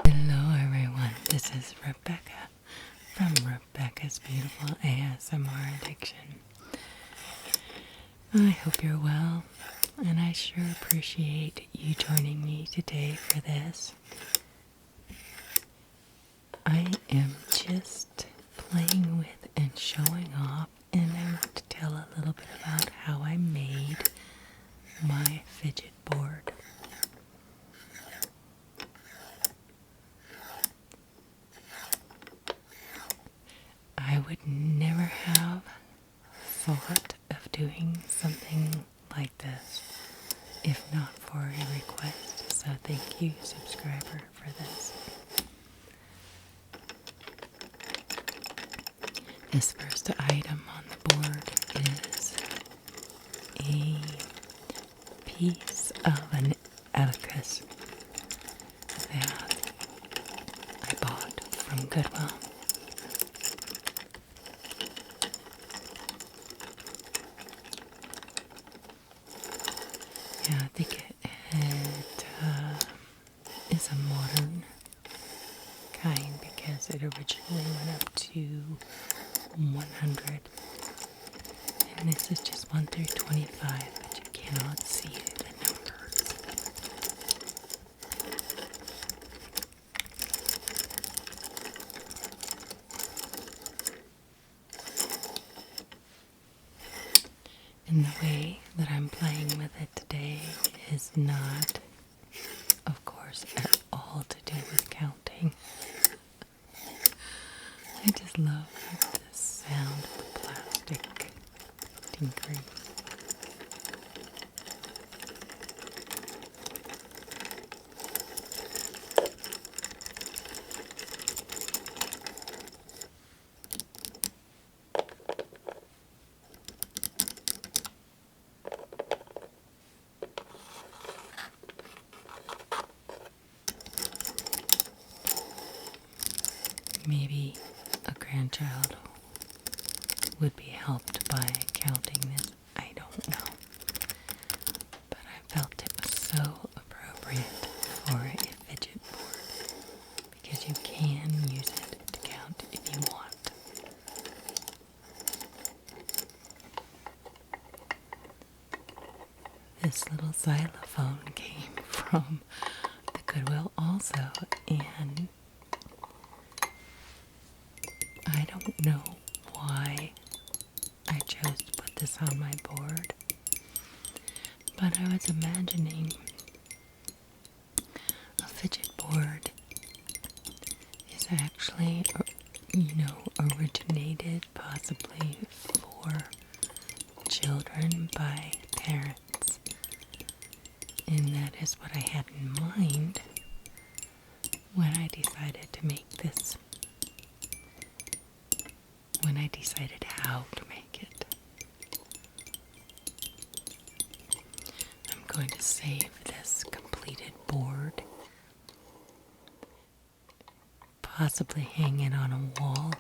Hello everyone, this is Rebecca from Rebecca's Beautiful ASMR Addiction. I hope you're well, and I sure appreciate you joining me today for this. I am just playing with and showing off, and I want to tell a little bit about how I made my fidget board. I would never have thought of doing something like this if not for a request, so thank you, subscriber, for this. This first item on the board is a piece of an Abacus that I bought from Goodwill. Yeah, I think it is a modern kind because it originally went up to 100, and this is just 1 through 25, but you cannot see the numbers. And the way that I'm playing with it today is not, of course, at all to do with counting. I just love the sound of the plastic tinkering. Maybe a grandchild would be helped by counting this. I don't know. But I felt it was so appropriate for a fidget board because you can use it to count if you want. This little xylophone came from the Goodwill also, and I don't know why I chose to put this on my board, but I was imagining a fidget board is actually, originated possibly for children by parents, and that is what I had in mind when I decided to make this. When I decided how to make it. I'm going to save this completed board, possibly hang it on a wall,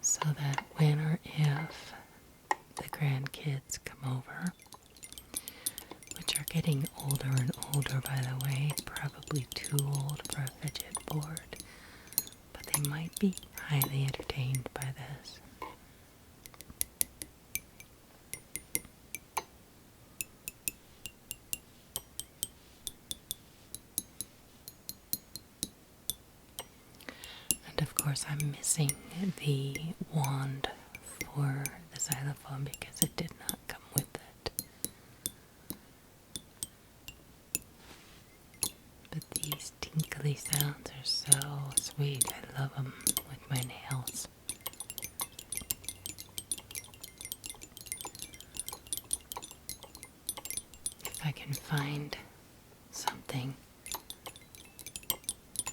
so that when or if the grandkids come over, which are getting older and older, by the way, probably too old for a fidget board, but they might be highly entertained by this. And of course I'm missing the wand for the xylophone because it did not come with it. But these tinkly sounds are so sweet. I love them with my nails. If I can find something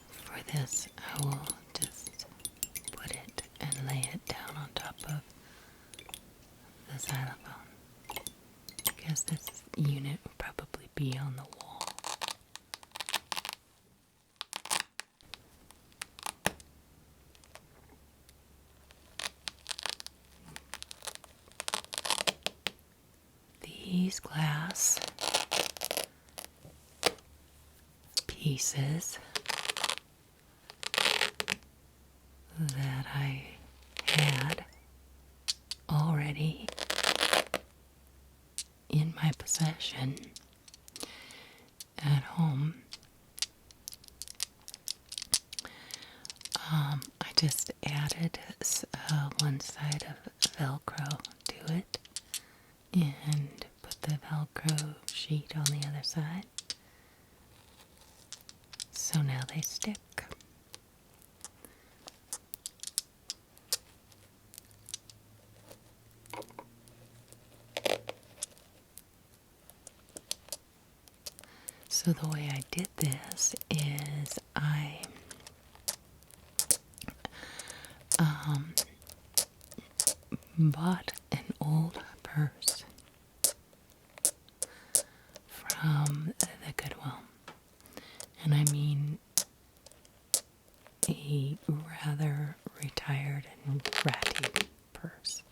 for this, I will just put it and lay it down on top of the xylophone, because this unit will probably be on the wall. These glass pieces that I had already in my possession at home. I just added one side of Velcro to it and put the Velcro sheet on the other side. So now they stick. So the way I did this is I bought an old purse from the Goodwill. And I mean a rather retired and ratty purse.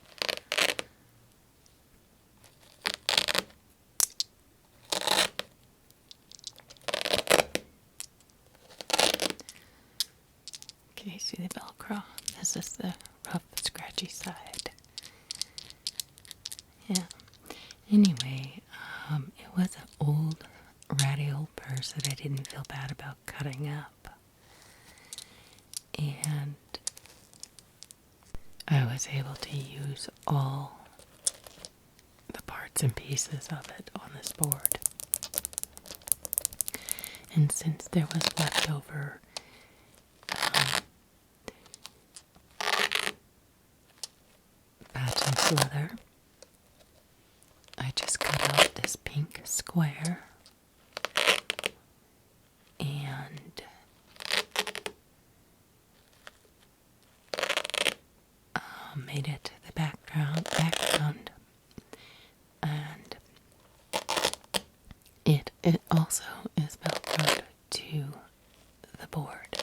Okay, see the Velcro? This is the rough, scratchy side. Yeah. Anyway, it was an old, ratty old purse that I didn't feel bad about cutting up. And I was able to use all the parts and pieces of it on this board. And since there was leftover patent leather, I just cut out this pink square and made it the background, and it also is Velcroed to the board.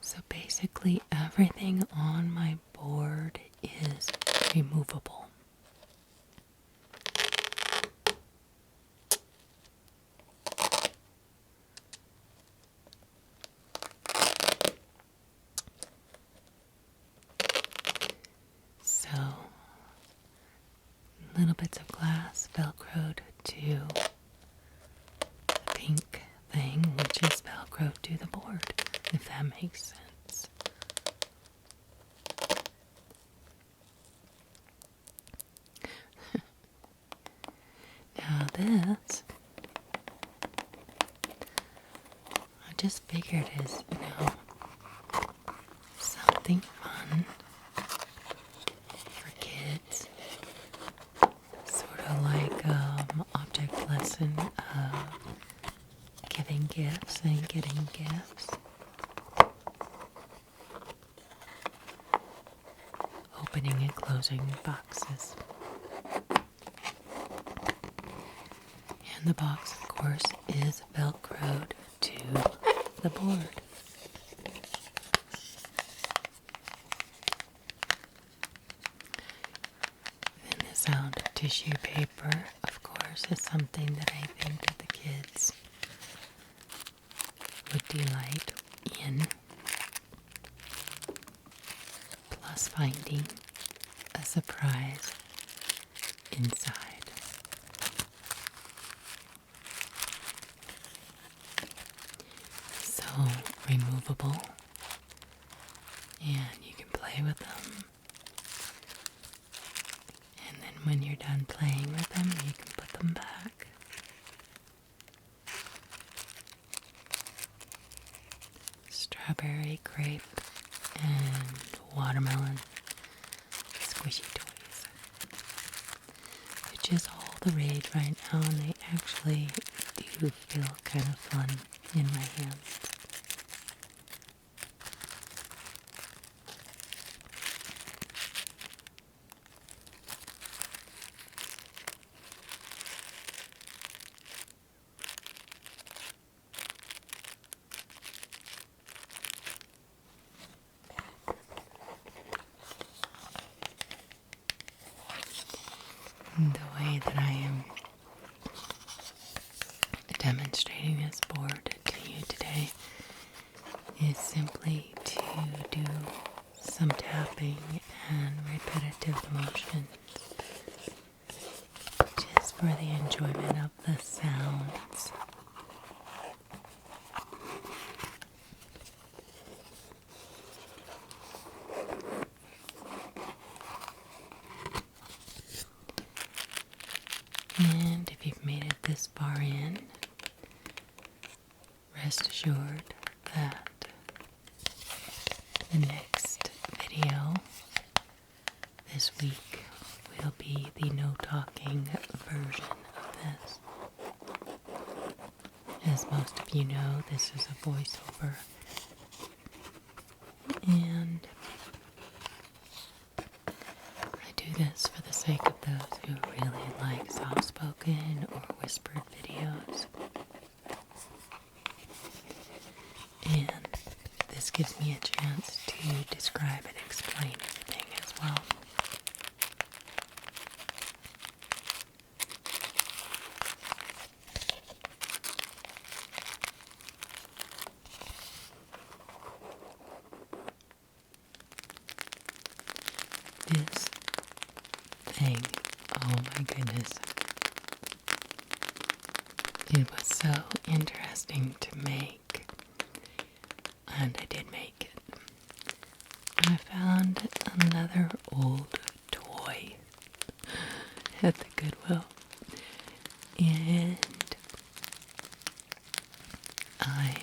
So basically everything on my board is removable. So, little bits of glass Velcroed to the pink thing, which is Velcroed to the board, if that makes sense. Now this, I just figured is, something fun for kids. Sort of like object lesson of giving gifts and getting gifts. Opening and closing boxes. And the box, of course, is Velcroed to the board. And the sound of tissue paper, of course, is something that I think that the kids would delight in. Plus finding a surprise inside. So removable, and you can play with them. And then when you're done playing with them, you can put them back. Strawberry, grape, and watermelon squishy toys, which is all the rage right now, and they actually do feel kind of fun in my hands. The way that I am demonstrating this board to you today is simply do some tapping and repetitive motions just for the enjoyment of the sounds. And if you've made it this far in, rest assured that the next video this week will be the no talking version of this. As most of you know, this is a voiceover, and I do this for the sake of those who really like soft-spoken or whispered videos. And this gives me a chance to describe and explain everything as well. This thing, oh my goodness. It was so interesting to make, and I did make it. I found another old toy at the Goodwill, and I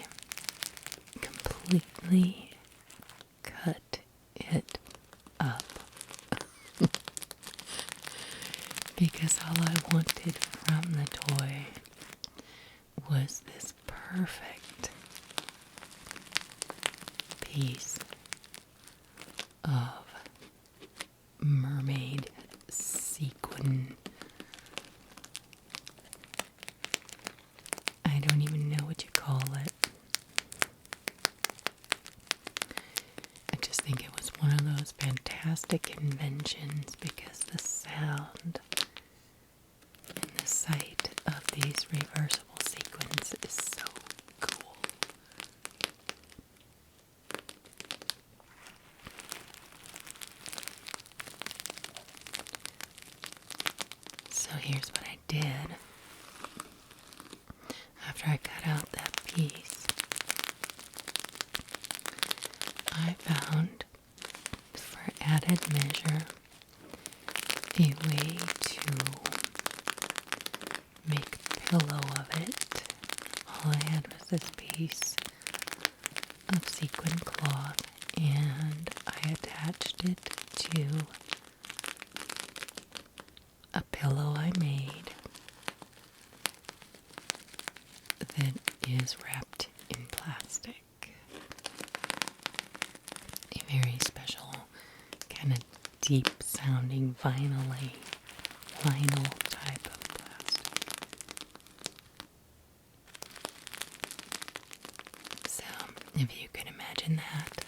completely cut it up because all I wanted from the toy was this perfect piece of Mermaid sequin. I don't even know what you call it. I just think it was one of those fantastic inventions because the sound and the sight of these reversible sequins is so cool. So here's what I did. After I cut out that piece, I found, for added measure, a way to make a pillow of it. All I had was this piece of sequin cloth, and I attached it to a pillow I made that is wrapped in plastic. A very special, kind of deep sounding vinyl type of plastic. So, if you can imagine that.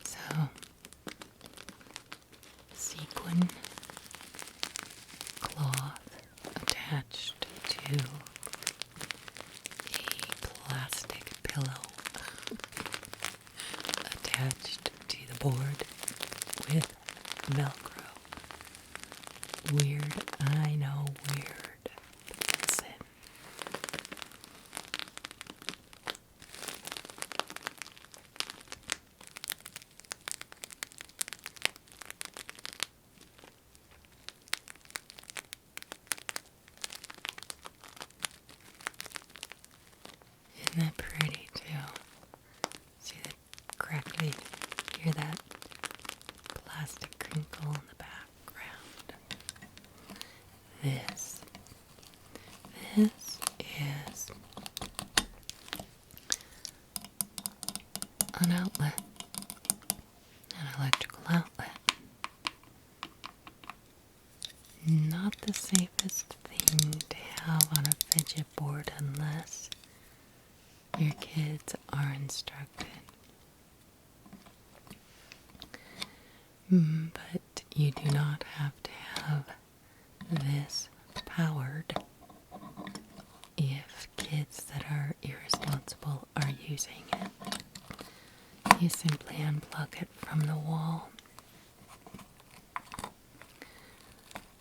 So, sequin cloth attached to a plastic pillow attached to the board with Velcro. Weird, I know, weird. Listen. Isn't that pretty too? See the crackly, hear that plastic crinkle in the background. This is an outlet, an electrical outlet. Not the safest thing to have on a fidget board unless your kids are instructed. But you do not have to have this powered if kids that are irresponsible are using it. You simply unplug it from the wall.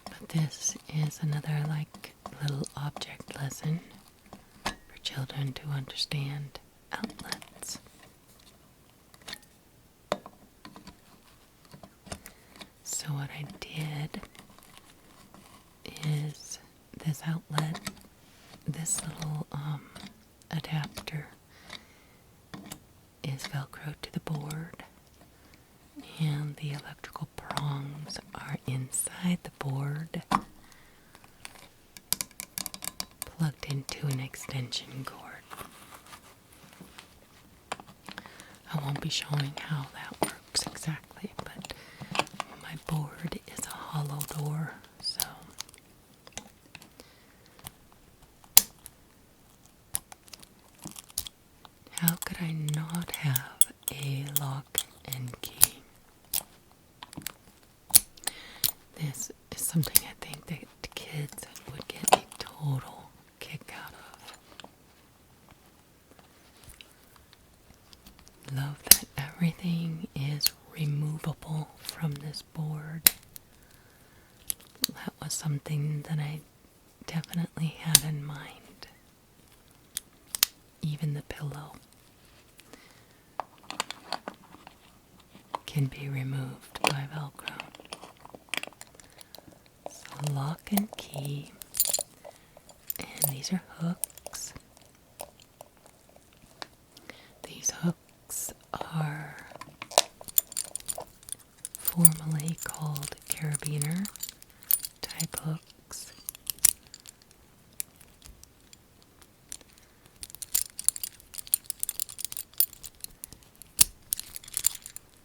But this is another little object lesson for children to understand outlets. So what I did is this outlet, this little adapter is Velcro to the board, and the electrical prongs are inside the board, plugged into an extension cord. I won't be showing how that works exactly, but my board is a hollow door, so how could I not have a lock and key? This is something I think that the kids would get a total kick out of. Love that everything is removable from this board. That was something that I definitely had in mind. Even the pillow can be removed by Velcro. So lock and key, and these are hooks. These hooks are formally called Carabiner type hooks.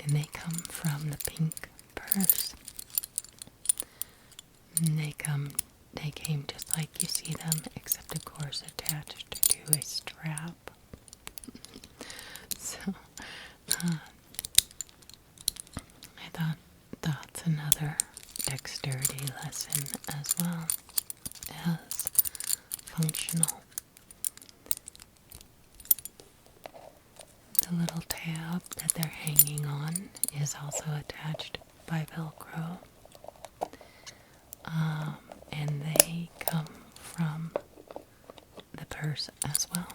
And they come from the pink purse. And they came just like you see them, except of course attached to a strap. So, I thought that's another dexterity lesson as well as functional. The little tab that they're hanging on is also attached by Velcro. And they come from the purse as well.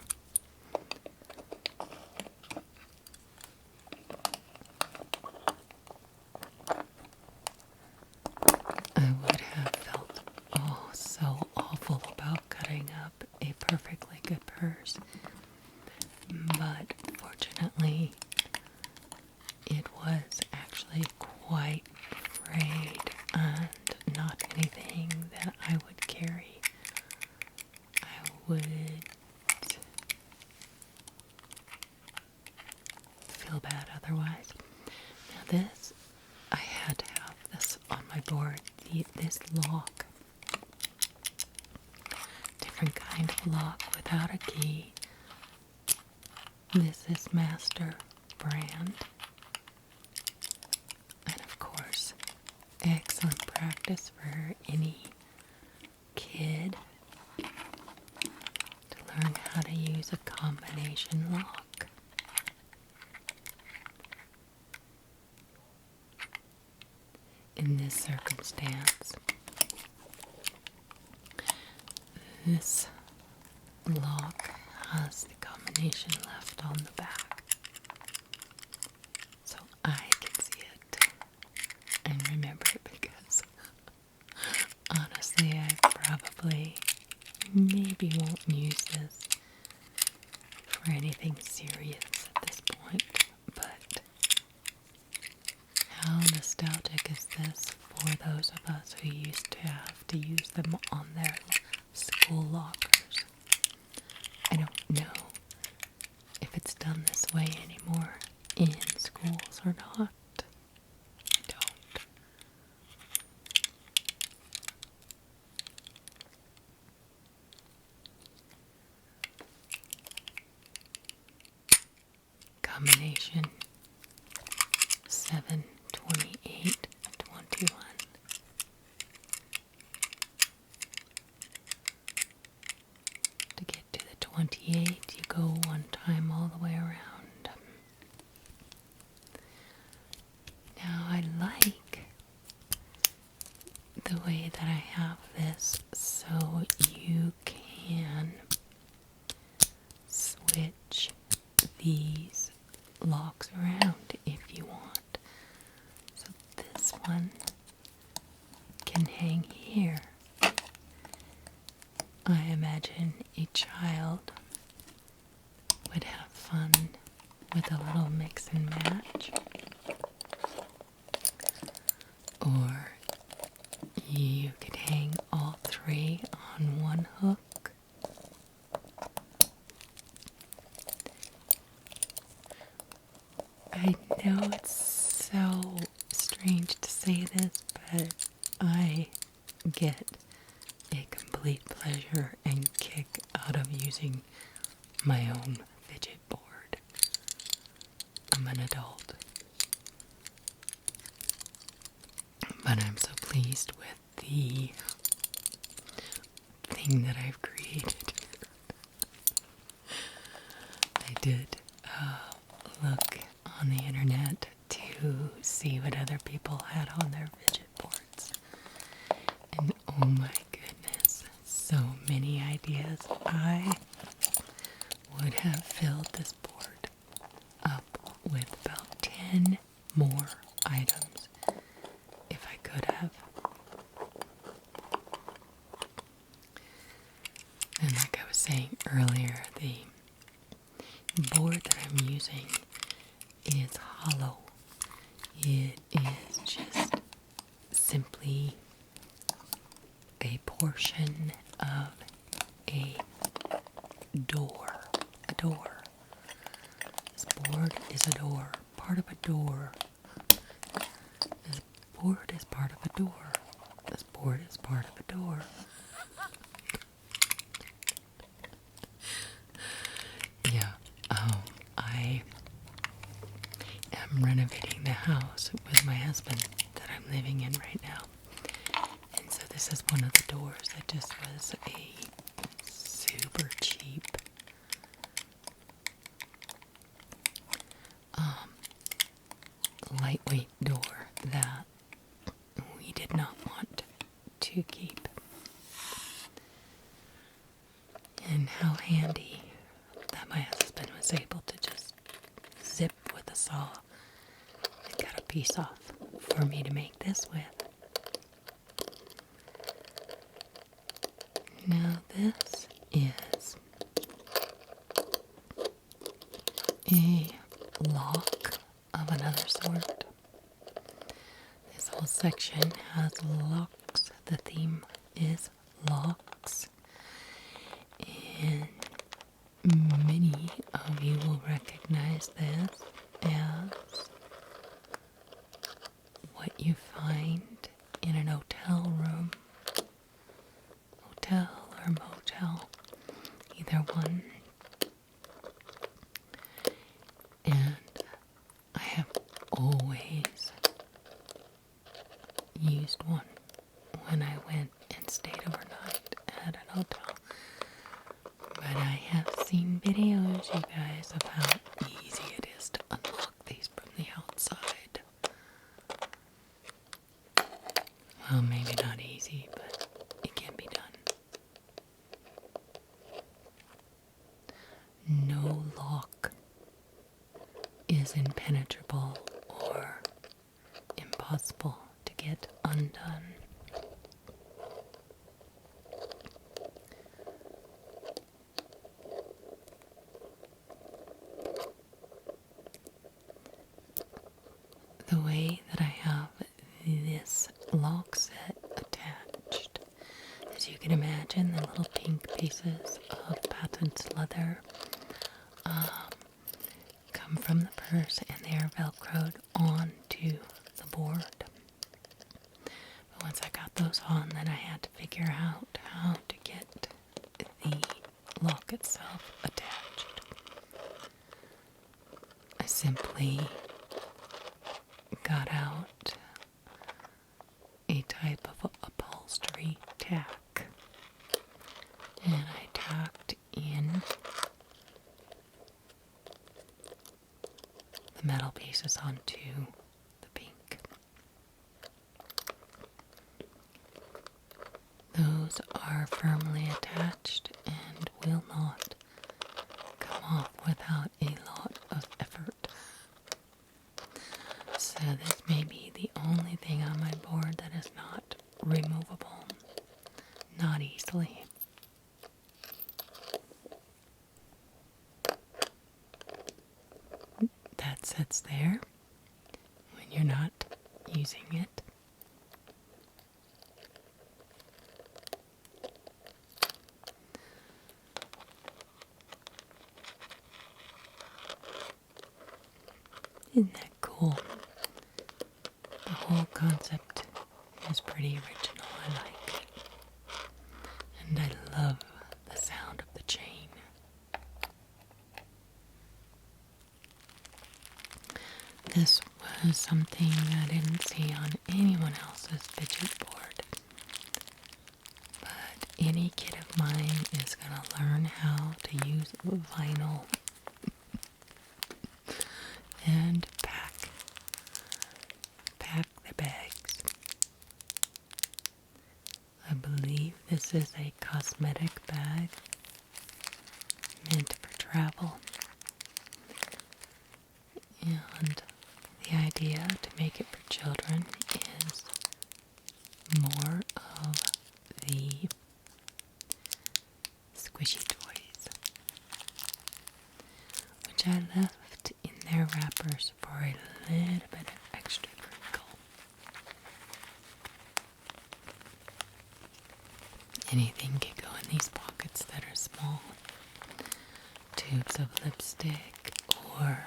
I would have felt so awful about cutting up a perfectly good purse, but fortunately it was actually quite frayed and not anything that I would carry. I would feel bad otherwise. Now this, I had to have this on my board, this lock. Different kind of lock without a key. This is Master brand. And of course, excellent practice for any kid to learn how to use a combination lock. In this circumstance, this lock has the combination left on the back, so I can see it and remember it, because honestly I probably maybe won't use this for anything serious at this point, but how nostalgic is this for those of us who used to have to use them on their school lockers. I don't know if it's done this way anymore in schools or not. I don't. Combination 7, 28, 21. child would have fun with a little mix and match. Or you could hang all three on one hook. I know it's so strange to say this, but I get a complete pleasure and kick out of using my own fidget board. I'm an adult, but I'm so pleased with the thing that I've created. I did look on the internet to see what other people had on their fidget boards. And oh my goodness, so many ideas. I would have filled this board up with about 10 more items if I could have. And like I was saying earlier, the board that I'm using is hollow. It is just simply a portion of a door. A door. This board is a door. Part of a door. This board is part of a door. This board is part of a door. Yeah. I am renovating the house with my husband that I'm living in right now. And so this is one of the doors that just was a super cheap lightweight door that we did not want to keep. And how handy that my husband was able to just zip with a saw and cut a piece off for me to make this with. Now this is a lock of another sort. This whole section has locks. The theme is locks. And many of you will recognize this as what you find in an hotel room. Hotel or motel, either one. And I have always used one when I went and stayed overnight at an hotel. But I have seen videos, you guys, of how easy it is to unlock these from the outside. Well, maybe not easy, but it can be done. No lock is impenetrable or impossible to get undone. The way that I have this lock set attached, as you can imagine, the little pink pieces of patent leather come from the purse and they are velcroed onto the board. But once I got those on, then I had to figure out how to get the lock itself attached. I simply got out a type of upholstery tack and I tacked in the metal pieces onto the pink. Those are firmly attached and will not come off without a lot of effort. So this may be the only thing on my board that is not removable, not easily. sits there when you're not using it. Isn't that cool? The whole concept is pretty original. I like it. And I love the sound of the chain. This was something I didn't see on anyone else's fidget board. But any kid of mine is going to learn how to use vinyl and pack the bags. I believe this is a cosmetic bag meant for travel. And the idea to make it for children is more of the squishy toys, which I left in their wrappers for a little bit of extra crinkle. Anything can go in these pockets that are small. Tubes of lipstick or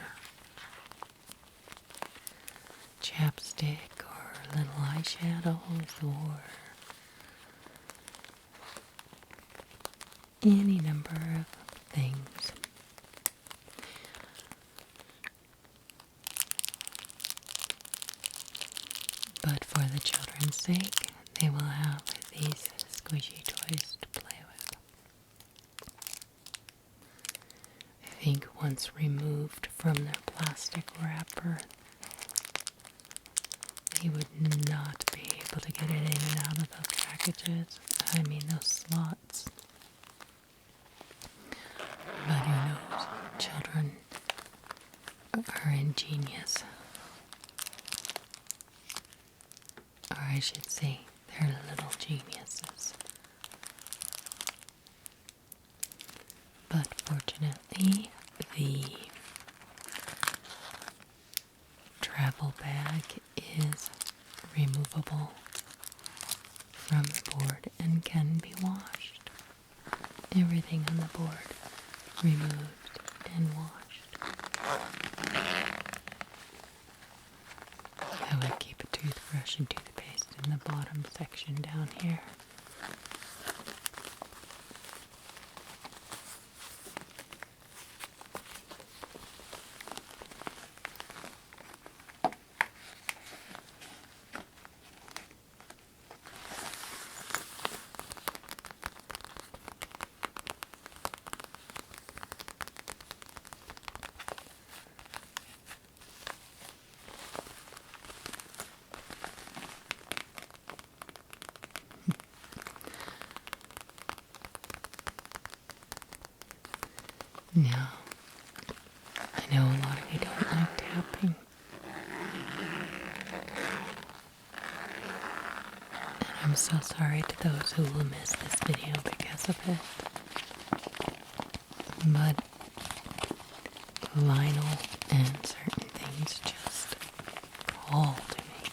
chapstick or little eyeshadows or any number of things. But for the children's sake, they will have these squishy toys to play with. I think once removed from their plastic wrapper, they would not be able to get it in and out of those packages. I mean, those slots. But who knows? Children are ingenious. Or I should say, they're little geniuses. But fortunately, the travel bag is removable from the board and can be washed. Everything on the board removed and washed. I would keep a toothbrush and toothpaste in the bottom section down here. Now, I know a lot of you don't like tapping. And I'm so sorry to those who will miss this video because of it. But vinyl and certain things just call to me.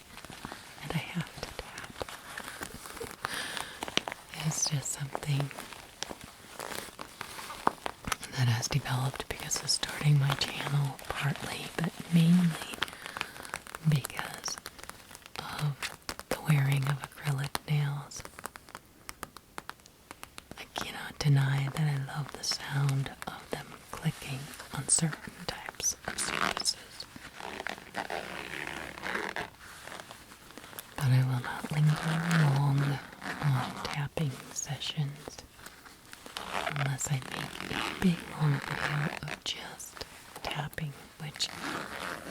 And I have to tap. It's just something that has developed because of starting my channel, partly, but mainly because of the wearing of acrylic nails. I cannot deny that I love the sound of them clicking on certain types of surfaces. But I will not linger long on tapping sessions unless I make a big long video of just tapping, which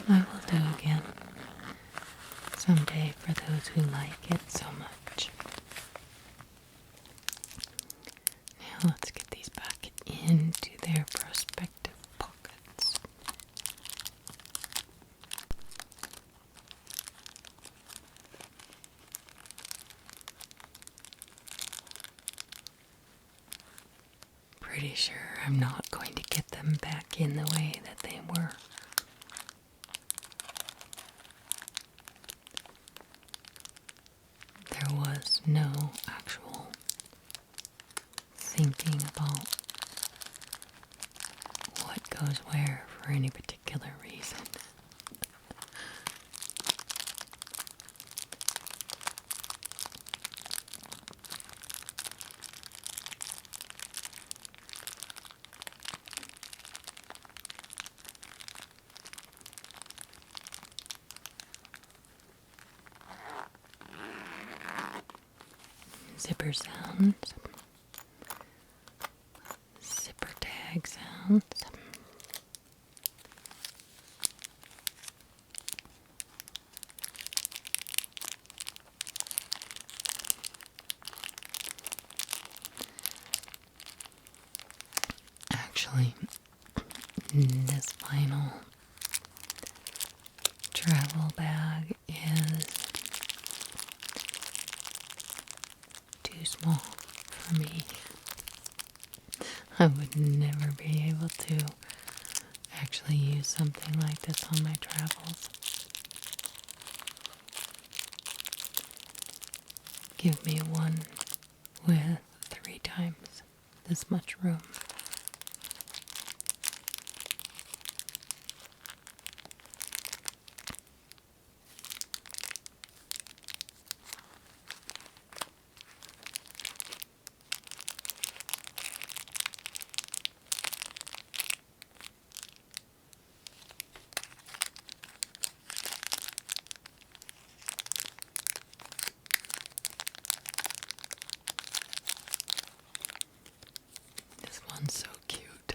I will do again someday for those who like it so much. Now let's get these back into their prospective pockets. Pretty sure I'm not going to get them back in the way that they were. no actual thinking about what goes where for any particular reason. Zipper sounds, zipper tag sounds. Actually, this final travel bag is too small for me. I would never be able to actually use something like this on my travels. Give me one with 3 times this much room. This one's so cute.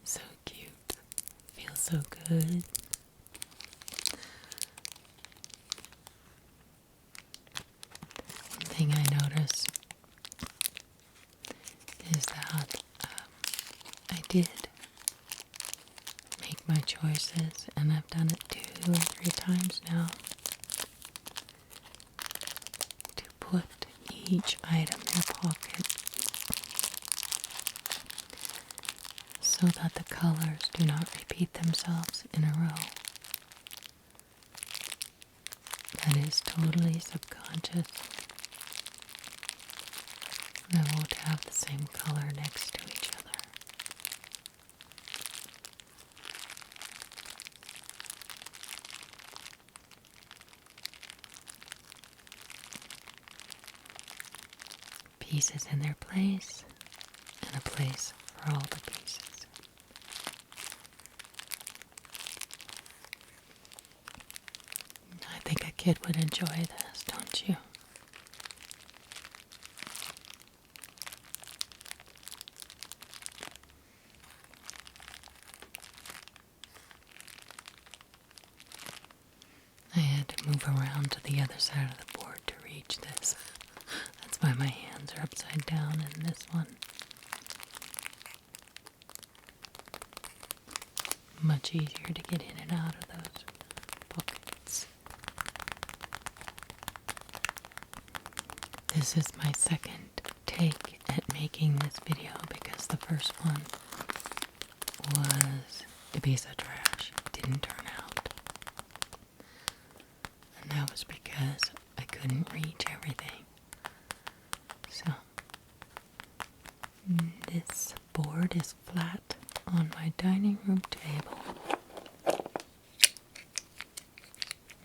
So cute. Feels so good. One thing I notice is that I did make my choices, and I've done it 2 or 3 times now, to put each item in a pocket so that the colors do not repeat themselves in a row. That is totally subconscious. They won't have the same color next to each other. Pieces in their place, and a place for all the pieces. I think a kid would enjoy this, don't you? I had to move around to the other side of the board to reach this. That's why my hands are upside down in this one. Much easier to get in and out of those pockets. This is my second take at making this video because the first one was a piece of trash. It didn't turn out. And that was because I couldn't reach everything. So, this board is flat on my dining room table.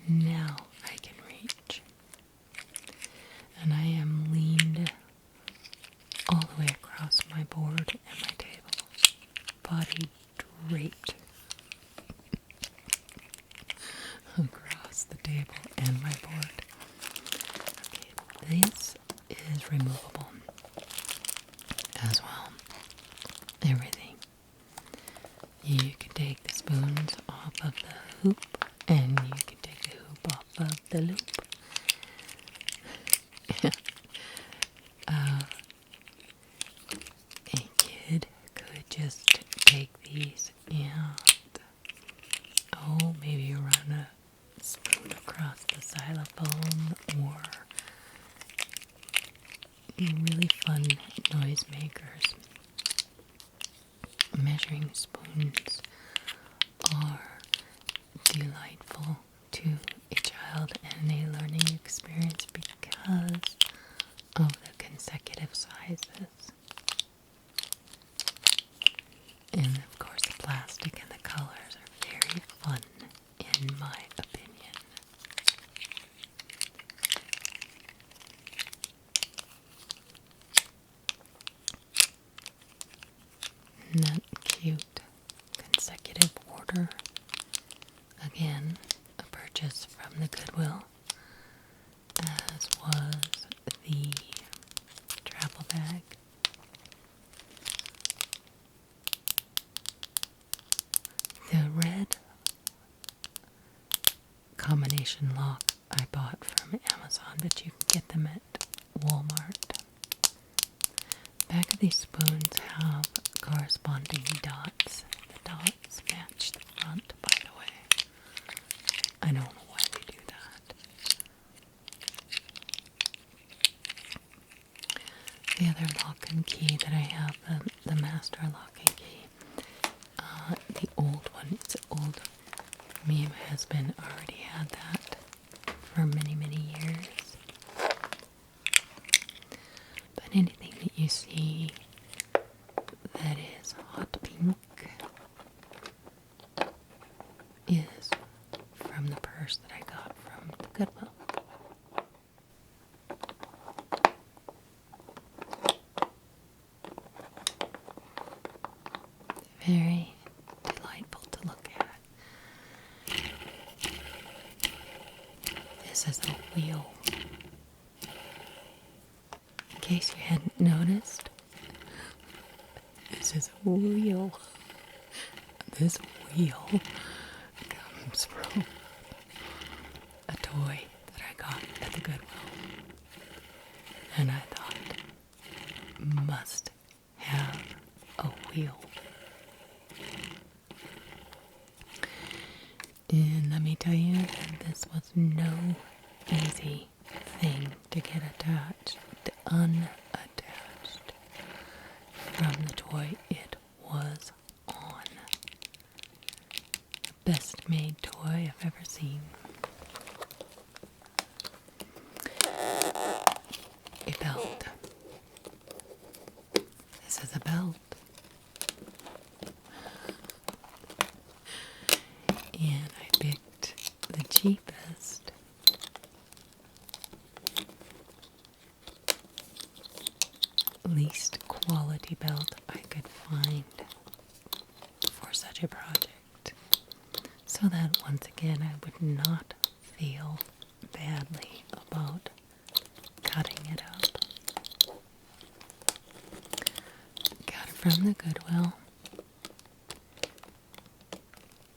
Now I can reach. And I am leaned all the way across my board and my table. Body draped across the table and my board. Okay, this is removable as well. Everything. You can take the spoons off of the hoop, and you can take the hoop off of the loop. A kid could just take these and maybe run a spoon across the xylophone, or really fun noisemakers. Measuring spoons are delightful to a child, and they learn again, a purchase from the Goodwill, as was the travel bag. The red combination lock I bought from Amazon, but you can get them at Walmart. The back of these spoons have corresponding dots. The dots match the front, by the way. I don't know why they do that. The other lock and key that I have, the master lock and key, the old one, it's old. Me and my husband already had that for many, many years. But anything that you see that is hot pink is from the purse that I got from the Goodwill. Very delightful to look at. This is a wheel. In case you hadn't noticed, this is a wheel. This wheel comes from a toy that I got at the Goodwill. And I thought, must have a wheel. And let me tell you that this was no easy thing to get attached, unattached from the toy it was on. The best made toy I've ever seen. A belt. This is a belt. And I picked the cheapest. Least quality belt I could find for such a project, so that once again I would not feel badly about cutting it up. Got it from the Goodwill,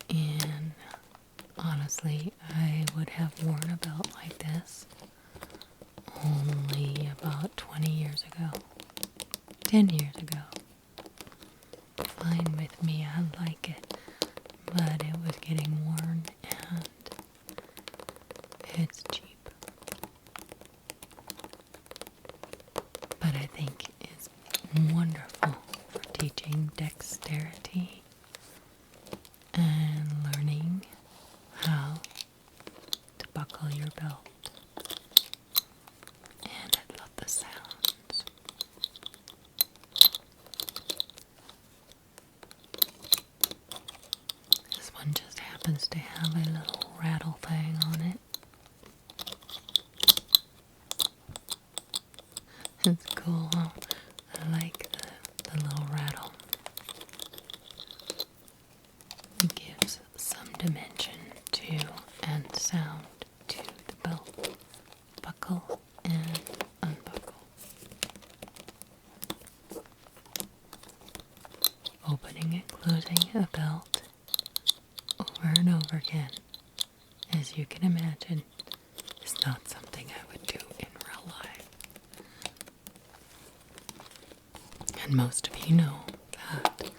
and honestly I would have worn a belt like this only about 20 years ago. 10 years ago. Fine with me, I like it, but it was getting worn and it's cheap. But I think it's wonderful for teaching dexterity and learning how to buckle your belt. And I love the sounds. One just happens to have a little rattle thing on it. It's cool, huh? I like the little rattle. It gives some dimension to and sound to the belt. Buckle and unbuckle. Opening and closing a belt over and over again, as you can imagine, is not something I would do in real life. And most of you know that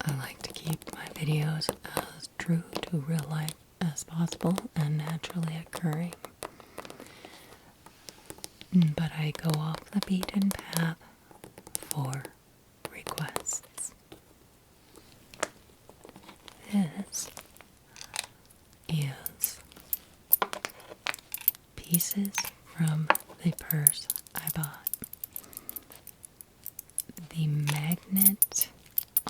I like to keep my videos as true to real life as possible and naturally occurring. But I go off the beaten path for requests. This is pieces from the purse I bought. The magnet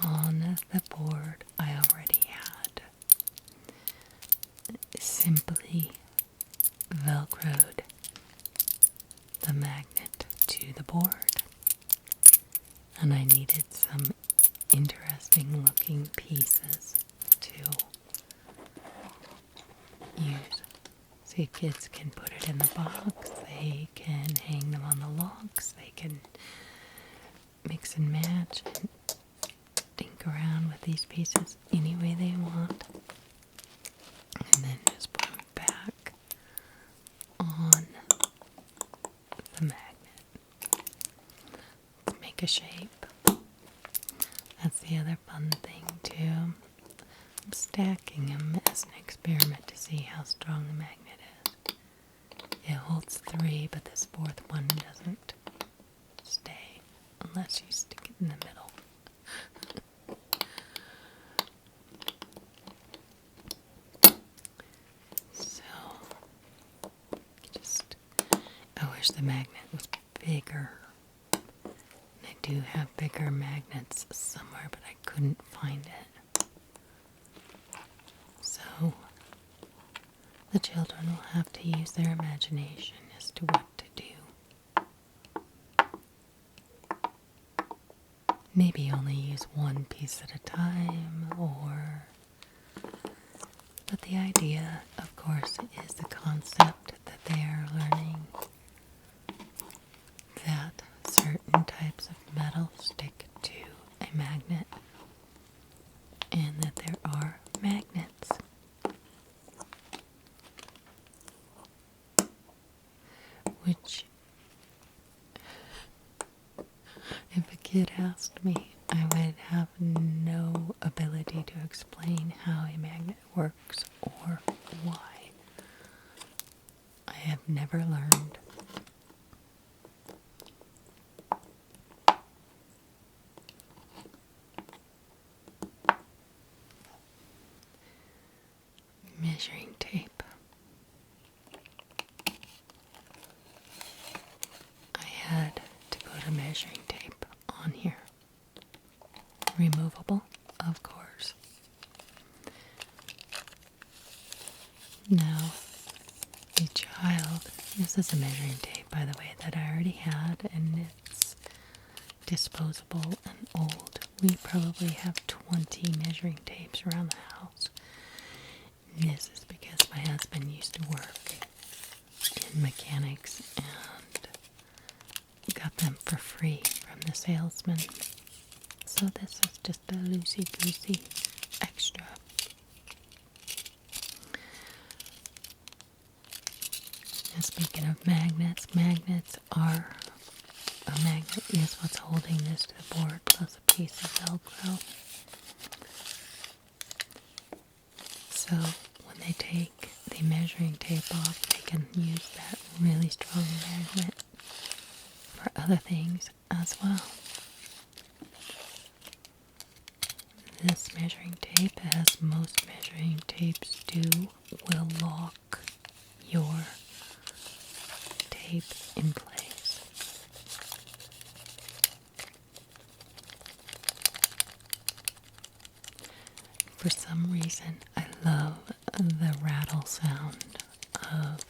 on the board I already had. Simply Velcroed the magnet to the board. And I needed some interesting looking pieces to The kids can put it in the box, they can hang them on the logs, they can mix and match and dink around with these pieces any way they want. And then just put them back on the magnet. Let's make a shape. That's the other fun thing too. I'm stacking them as an experiment to see how strong the magnet is. It holds 3, but this 4th one doesn't stay unless you stick it in the middle. So, I wish the magnet was bigger. I do have bigger magnets somewhere, but I couldn't find it. So, the children will have to use their imagination as to what to do. Maybe only use one piece at a time, but the idea, of course, is the concept that they are learning that certain types of metal stick to a magnet, and that there are magnets. Which, if a kid asked me, I would have no ability to explain how a magnet works or why. I have never learned. Measuring tape. I had to put a measuring tape on here. Removable, of course. Now, a child, this is a measuring tape, by the way, that I already had, and it's disposable and old. We probably have 20 measuring tapes around the house. This is because my husband used to work in mechanics and got them for free from the salesman. So this is just a loosey-goosey extra. And speaking of magnets, magnets are a magnet is what's holding this to the board, plus a piece of Velcro. So when they take the measuring tape off, they can use that really strong magnet for other things as well. This measuring tape, as most measuring tapes do, will lock your tape in place. For some reason, I love the rattle sound of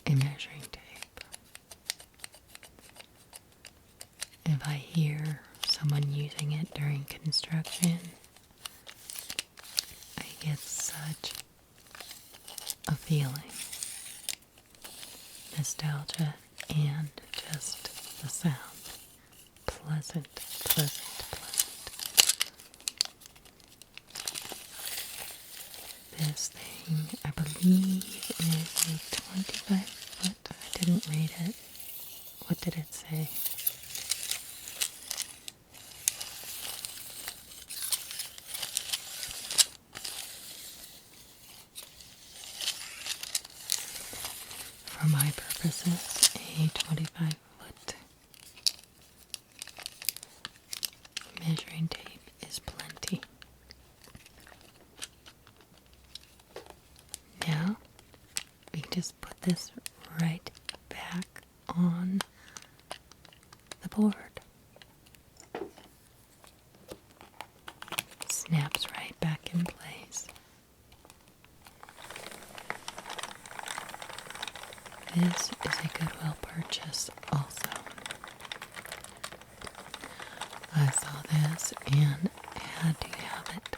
a measuring tape. If I hear someone using it during construction, I get such a feeling. Nostalgia and just the sound. Pleasant, pleasant, pleasant. This thing, I believe, is a 25 foot. I didn't read it. What did it say? For my purposes, a 25 foot measuring tape is plenty. Now, we can just put this right back on the board. Snaps right back in place. This is a Goodwill purchase also. I saw this and had to have it.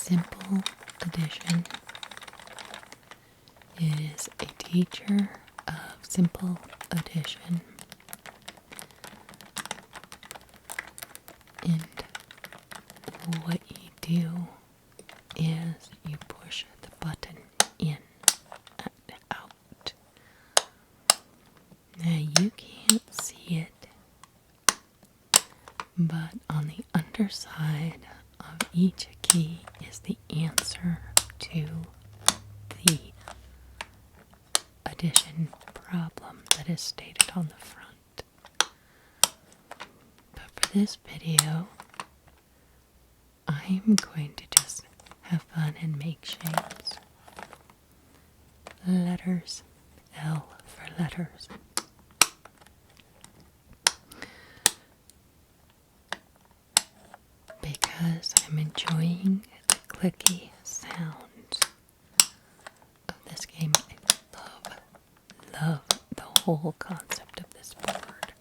Simple Edition is a teacher of Simple Edition. And what you do is you push the button in and out. Now you can't see it, but on the underside of each key is the answer to the addition problem that is stated on the front. But for this video, I'm going to just have fun and make shapes. Letters, L for letters. Because I'm enjoying the clicky sounds of this game. I love the whole concept of this board.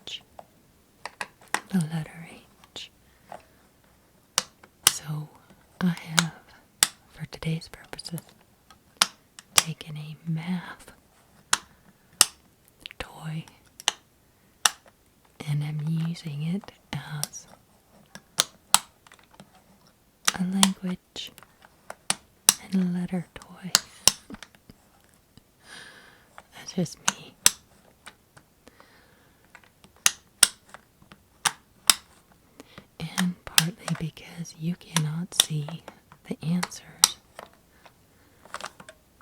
H. The letter H. So I have, for today's purposes, taken a math toy and I'm using it as a language and a letter toy. That's just me. And partly because you cannot see the answers,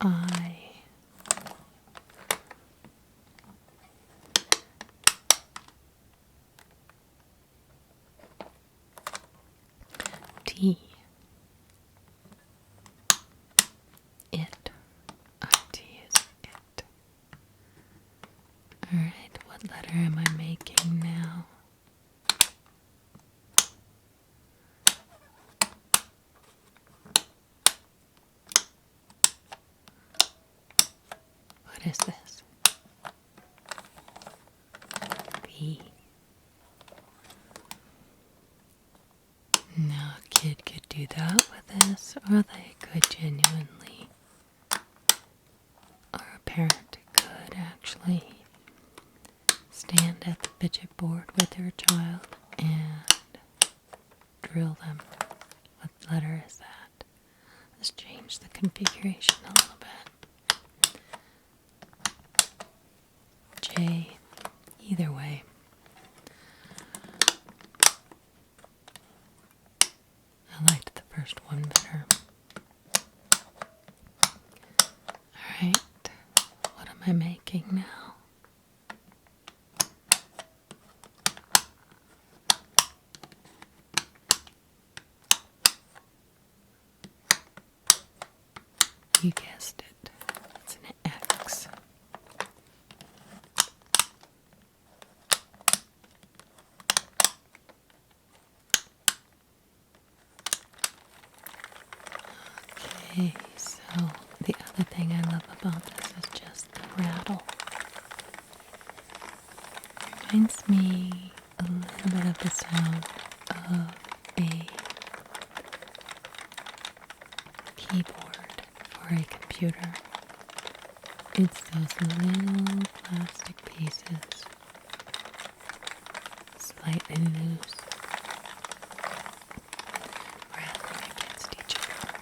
I T. It. IT is it. Alright, what letter am I making now? What is this? B. Now a kid could do that with this, or they could genuinely, or a parent could actually stand at the fidget board with their child and drill them. What letter is that? Let's change the configuration a little bit. J. Either way. I liked the first one better. Alright, what am I making now? You guessed it, it's an X. Okay, so the other thing I love about this is just the rattle. Reminds me a little bit of the sound of a keyboard for a computer. It's those little plastic pieces, slightly loose, rattling against each other.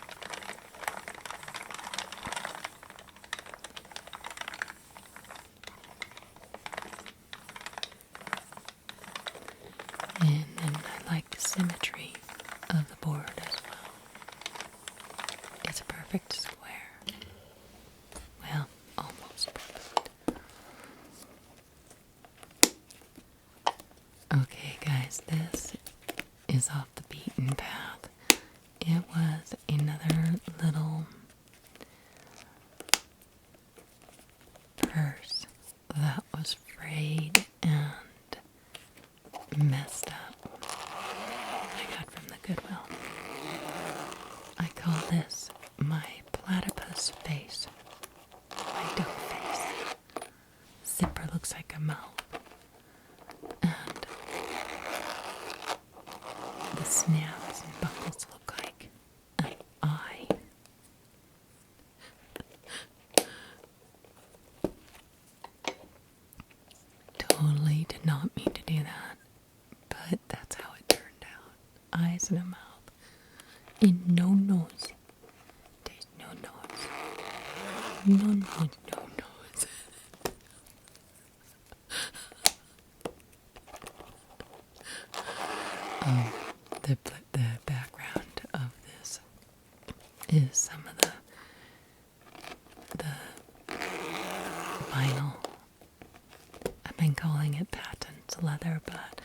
And then I like the symmetry of the board as well. It's a perfect square. Well, almost perfect. Okay guys, this is off the beaten path. It was another little purse that was frayed and messed up. I got from the Goodwill. I call this my platypus face. My duck face. Zipper looks like a mouth. And the snaps and buckles did not mean to do that, but that's how it turned out. Eyes and a mouth. And no nose. There's no nose. No nose, no nose. The background of this is some of the vinyl. I've been calling it patent leather, but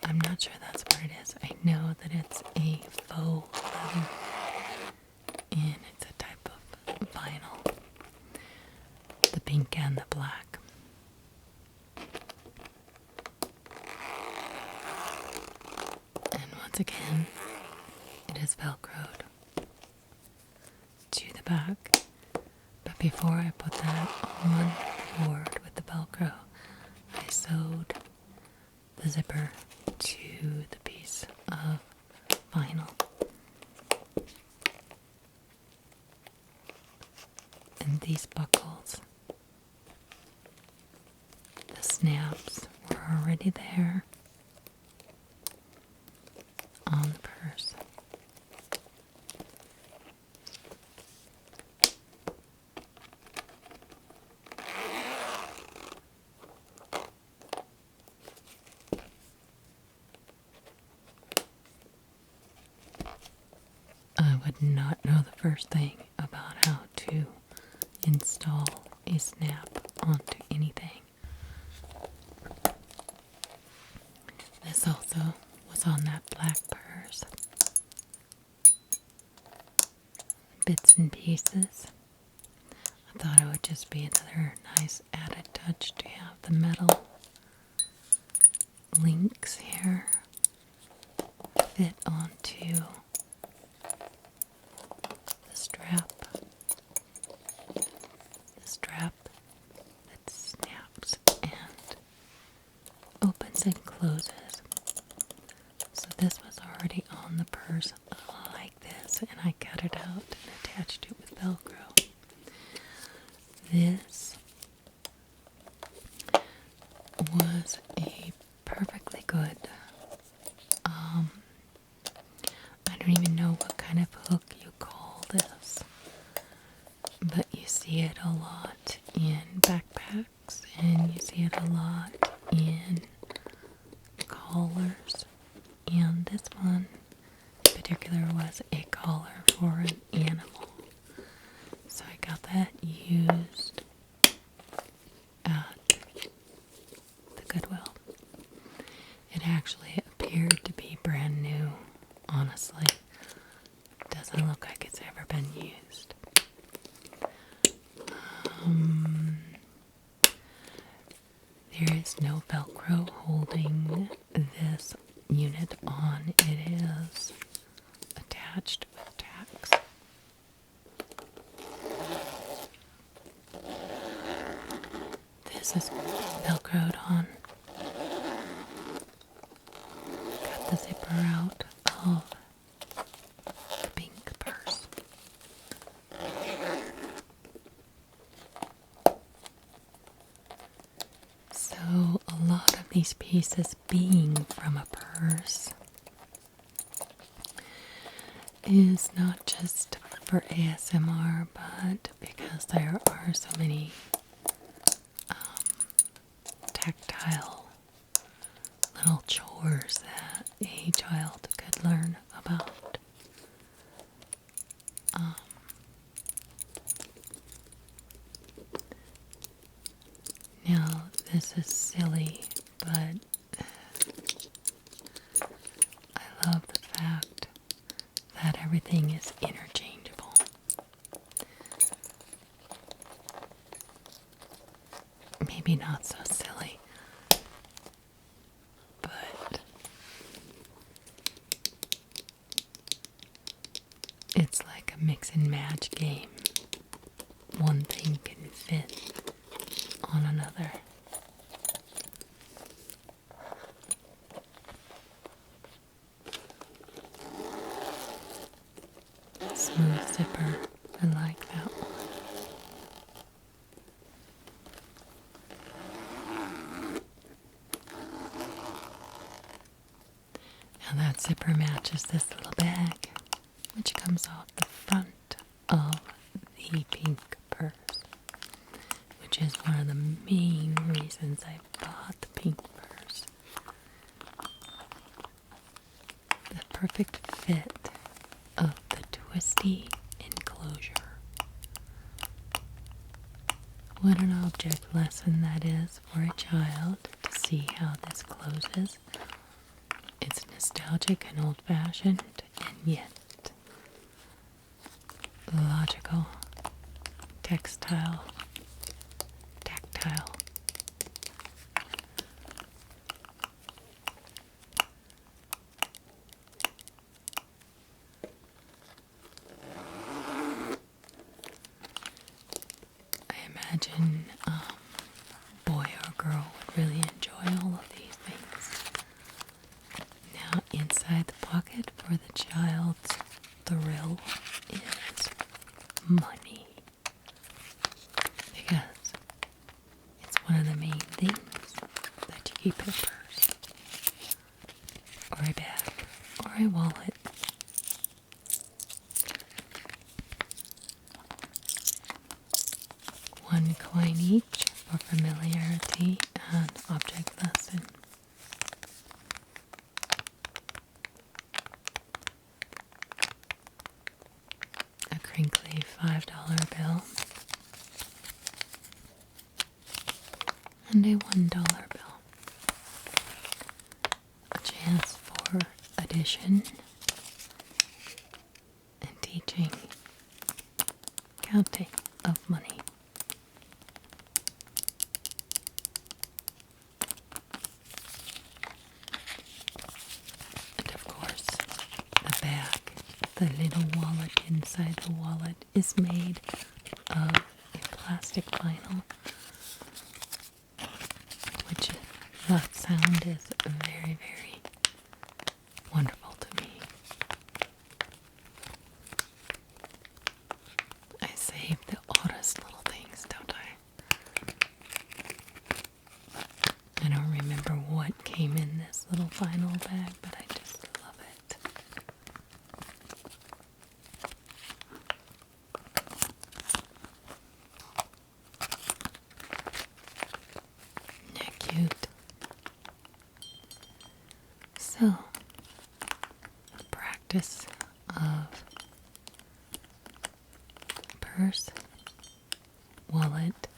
I'm not sure that's what it is. I know that it's a faux leather, and it's a type of vinyl. The pink and the black. And once again, it is Velcroed to the back. But before I put that on the board with the Velcro, I sewed the zipper to the piece of vinyl. And these buckles, the snaps were already there on the purse. I would not know the first thing about how to install a snap onto anything. This also was on that black purse. Bits and pieces. I thought it would just be another nice added touch to have the metal links here fit onto the strap that snaps and opens and closes. So this was already on the purse like this, and I cut it out and attached it with Velcro. This was a perfectly good, I don't even know what kind of hook you call this, but you see it a lot in backpacks, and you see it a lot in collars, and this one in particular was a collar for an animal. So I got that used at the Goodwill. It actually appeared to be brand new, honestly. Doesn't look like it's ever been used. There is no Velcro holding this unit on. It is attached with tacks. This is Velcroed on. Got the zipper out of the pink purse. So a lot of these pieces being from a purse is not just for ASMR, but because there are so many tactile little chores that a child could learn about. Now, this is silly, but I love the fact that everything is interchangeable. Maybe not so silly, but it's like a mix and match game. One thing can fit on another. Smooth zipper, I like that one. Now that zipper matches this little bag, which comes off the front of the pink purse, which is one of the main reasons I bought the pink purse. The perfect fit of the twisty enclosure. What an object lesson that is for a child to see how this closes. It's nostalgic and old-fashioned, and yet logical, tactile. I imagine boy or girl would really enjoy all of these things. Now inside the pocket for the child's thrill is money. Because it's one of the main things that you keep in a purse, or a bag, or a wallet. One coin each for familiarity and object lesson. A crinkly $5 bill. And a $1 bill. A chance for addition and teaching, counting of money. And of course, the bag, the little wallet inside the wallet is made of a plastic vinyl. Which that sound is very, very wonderful to me. I save the oddest little things, don't I? I don't remember what came in this little vinyl bag, but I just love it. Cute. So, the practice of purse, wallet,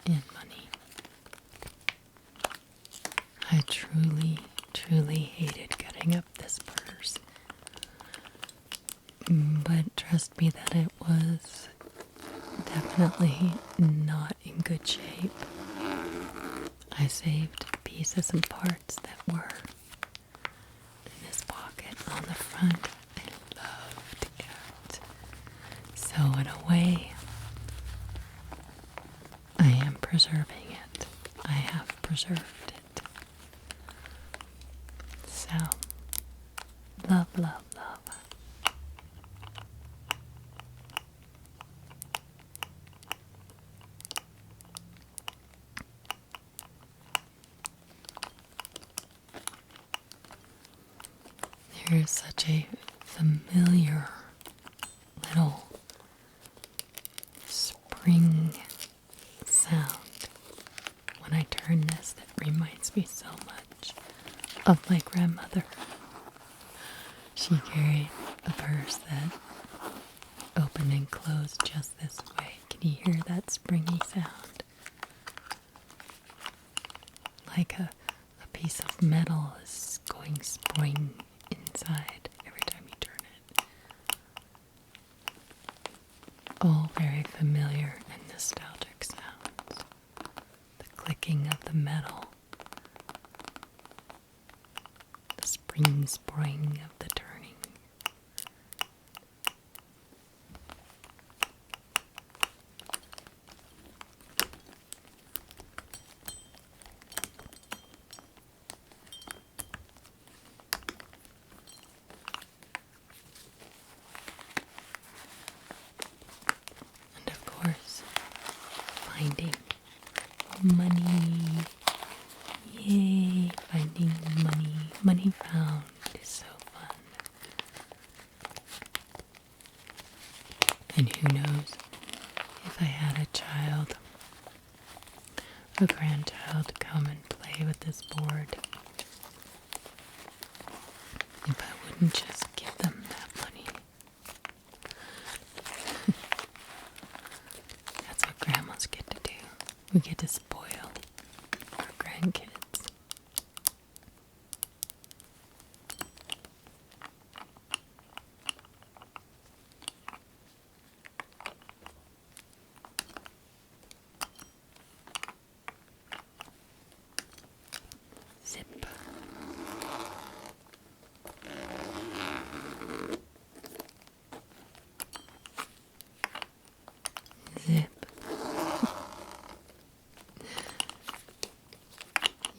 and money. I truly, truly hated getting up this purse. But trust me that it was definitely not in good shape. I saved pieces and parts that were in this pocket on the front. I loved it. So in a way, I am preserving it. I have preserved it. So, love, love, love. There is such a familiar little spring sound when I turn this that reminds me so much of my grandmother. She carried a purse that opened and closed just this way. Can you hear that springy sound? Like a piece of metal is going spring inside every time you turn it. All very familiar and nostalgic sounds. The clicking of the metal. The spring of the turning. Finding money. Yay, finding money. Money found. And who knows, if I had a child, a grandchild, come and play with this board, if I wouldn't just give them that money. That's what grandmas get to do. We get to spoil our grandkids. Zip. Zip.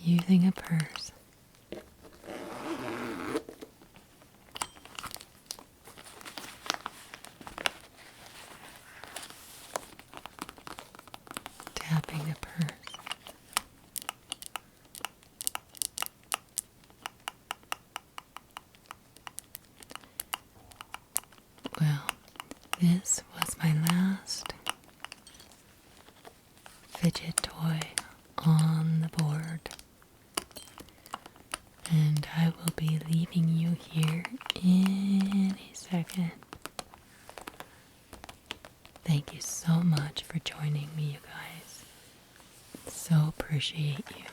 Using a purse. Tapping the purse. Well, this was my last fidget toy on the board. And I will be leaving you here in a second. Thank you so much for joining me, you guys. So appreciate you.